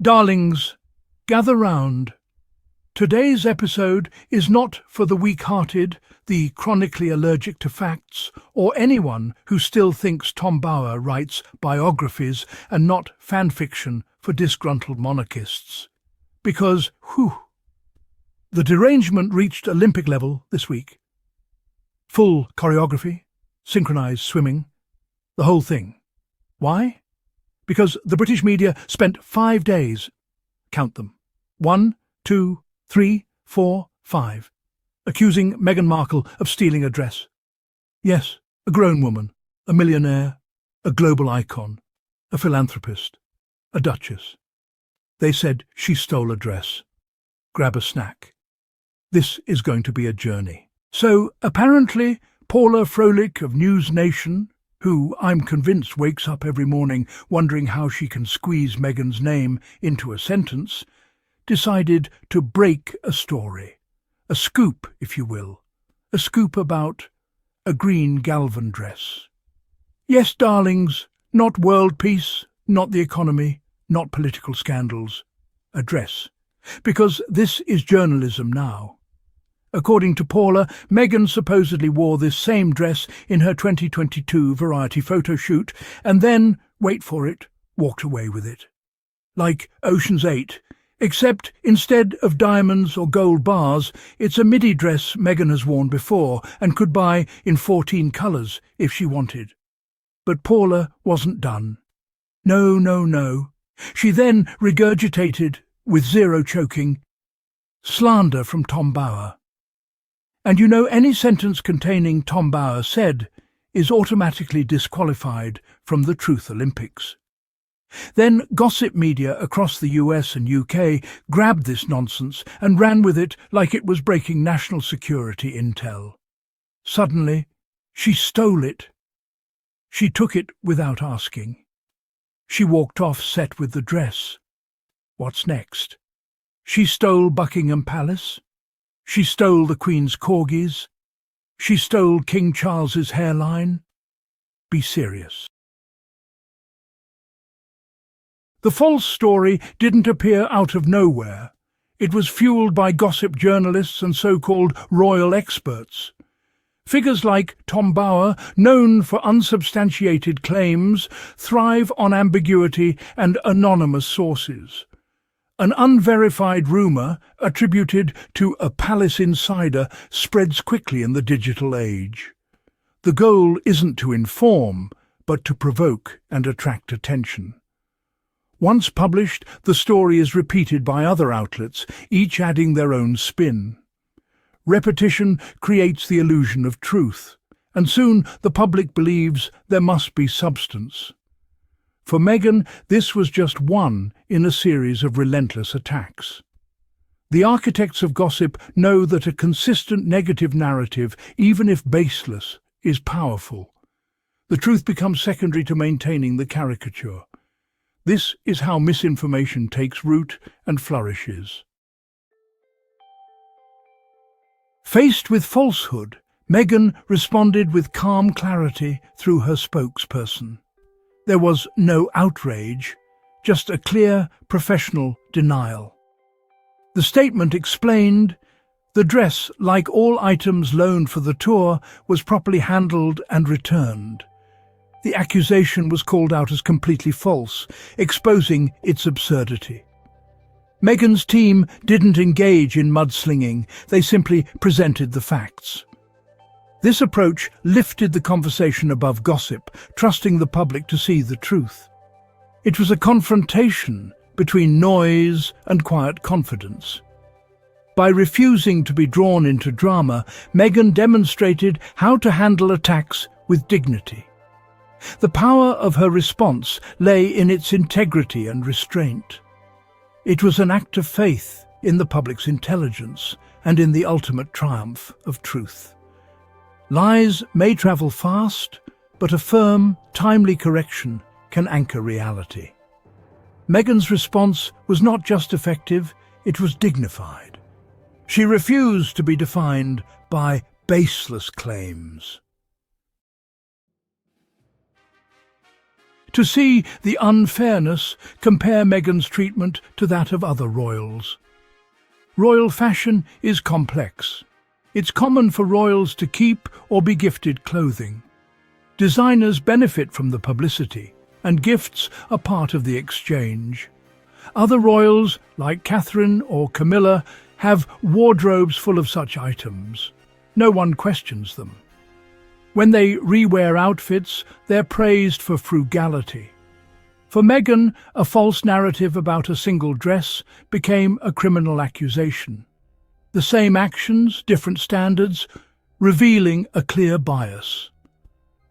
Darlings, gather round. Today's episode is not for the weak-hearted, the chronically allergic to facts, or anyone who still thinks Tom Bower writes biographies and not fan fiction for disgruntled monarchists. Because, the derangement reached Olympic level this week. Full choreography, synchronized swimming, the whole thing. Why? Because the British media spent 5 days, count them, 1, 2, 3, 4, 5, accusing Meghan Markle of stealing a dress. Yes, a grown woman, a millionaire, a global icon, a philanthropist, a duchess. They said she stole a dress. Grab a snack. This is going to be a journey. So, apparently, Paula Froelich of News Nation, who I'm convinced wakes up every morning wondering how she can squeeze Meghan's name into a sentence, decided to break a story. A scoop, if you will. A scoop about a green Galvan dress. Yes, darlings, not world peace, not the economy, not political scandals. A dress. Because this is journalism now. According to Paula, Meghan supposedly wore this same dress in her 2022 Variety photo shoot and then, wait for it, walked away with it. Like Ocean's 8, except instead of diamonds or gold bars, it's a midi dress Meghan has worn before and could buy in 14 colours if she wanted. But Paula wasn't done. No. She then regurgitated, with zero choking, slander from Tom Bower. And you know, any sentence containing Tom Bower said is automatically disqualified from the Truth Olympics. Then gossip media across the US and UK grabbed this nonsense and ran with it like it was breaking national security intel. Suddenly, she stole it. She took it without asking. She walked off set with the dress. What's next? She stole Buckingham Palace. She stole the Queen's corgis. She stole King Charles's hairline. Be serious. The false story didn't appear out of nowhere. It was fueled by gossip journalists and so-called royal experts. Figures like Tom Bower, known for unsubstantiated claims, thrive on ambiguity and anonymous sources. An unverified rumour attributed to a palace insider spreads quickly in the digital age. The goal isn't to inform, but to provoke and attract attention. Once published, the story is repeated by other outlets, each adding their own spin. Repetition creates the illusion of truth, and soon the public believes there must be substance. For Meghan, this was just one in a series of relentless attacks. The architects of gossip know that a consistent negative narrative, even if baseless, is powerful. The truth becomes secondary to maintaining the caricature. This is how misinformation takes root and flourishes. Faced with falsehood, Meghan responded with calm clarity through her spokesperson. There was no outrage, just a clear, professional denial. The statement explained, the dress, like all items loaned for the tour, was properly handled and returned. The accusation was called out as completely false, exposing its absurdity. Meghan's team didn't engage in mudslinging, they simply presented the facts. This approach lifted the conversation above gossip, trusting the public to see the truth. It was a confrontation between noise and quiet confidence. By refusing to be drawn into drama, Meghan demonstrated how to handle attacks with dignity. The power of her response lay in its integrity and restraint. It was an act of faith in the public's intelligence and in the ultimate triumph of truth. Lies may travel fast, but a firm, timely correction can anchor reality. Meghan's response was not just effective, it was dignified. She refused to be defined by baseless claims. To see the unfairness, compare Meghan's treatment to that of other royals. Royal fashion is complex. It's common for royals to keep or be gifted clothing. Designers benefit from the publicity, and gifts are part of the exchange. Other royals, like Catherine or Camilla, have wardrobes full of such items. No one questions them. When they rewear outfits, they're praised for frugality. For Meghan, a false narrative about a single dress became a criminal accusation. The same actions, different standards, revealing a clear bias.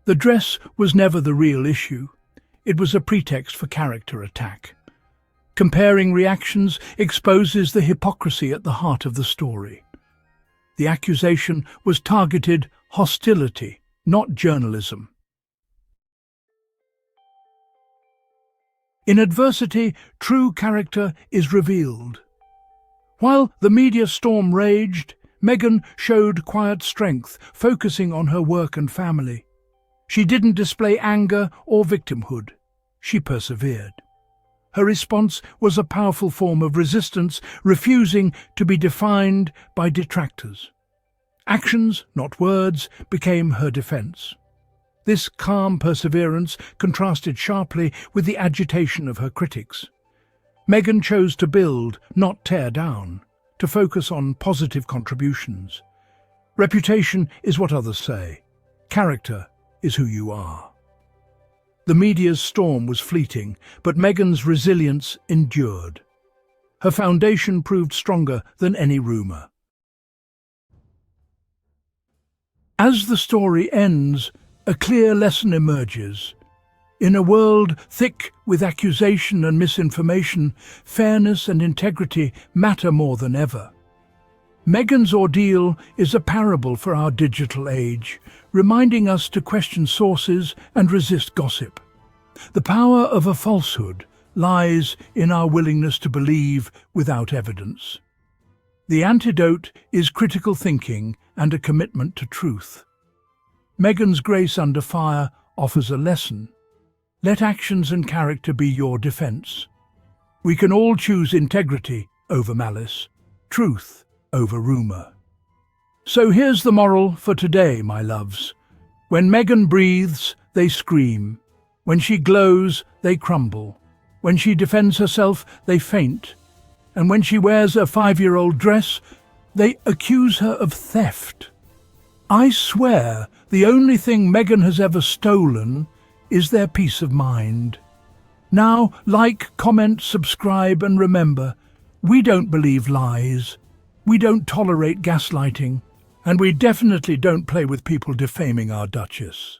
The dress was never the real issue. It was a pretext for character attack. Comparing reactions exposes the hypocrisy at the heart of the story. The accusation was targeted hostility, not journalism. In adversity, true character is revealed. While the media storm raged, Meghan showed quiet strength, focusing on her work and family. She didn't display anger or victimhood. She persevered. Her response was a powerful form of resistance, refusing to be defined by detractors. Actions, not words, became her defense. This calm perseverance contrasted sharply with the agitation of her critics. Meghan chose to build, not tear down, to focus on positive contributions. Reputation is what others say. Character is who you are. The media's storm was fleeting, but Meghan's resilience endured. Her foundation proved stronger than any rumour. As the story ends, a clear lesson emerges. In a world thick with accusation and misinformation, fairness and integrity matter more than ever. Meghan's ordeal is a parable for our digital age, reminding us to question sources and resist gossip. The power of a falsehood lies in our willingness to believe without evidence. The antidote is critical thinking and a commitment to truth. Meghan's grace under fire offers a lesson. Let actions and character be your defense. We can all choose integrity over malice, truth over rumor. So here's the moral for today, my loves. When Meghan breathes, they scream. When she glows, they crumble. When she defends herself, they faint. And when she wears a 5-year-old dress, they accuse her of theft. I swear the only thing Meghan has ever stolen is their peace of mind. Now, like, comment, subscribe, and remember, we don't believe lies, we don't tolerate gaslighting, and we definitely don't play with people defaming our Duchess.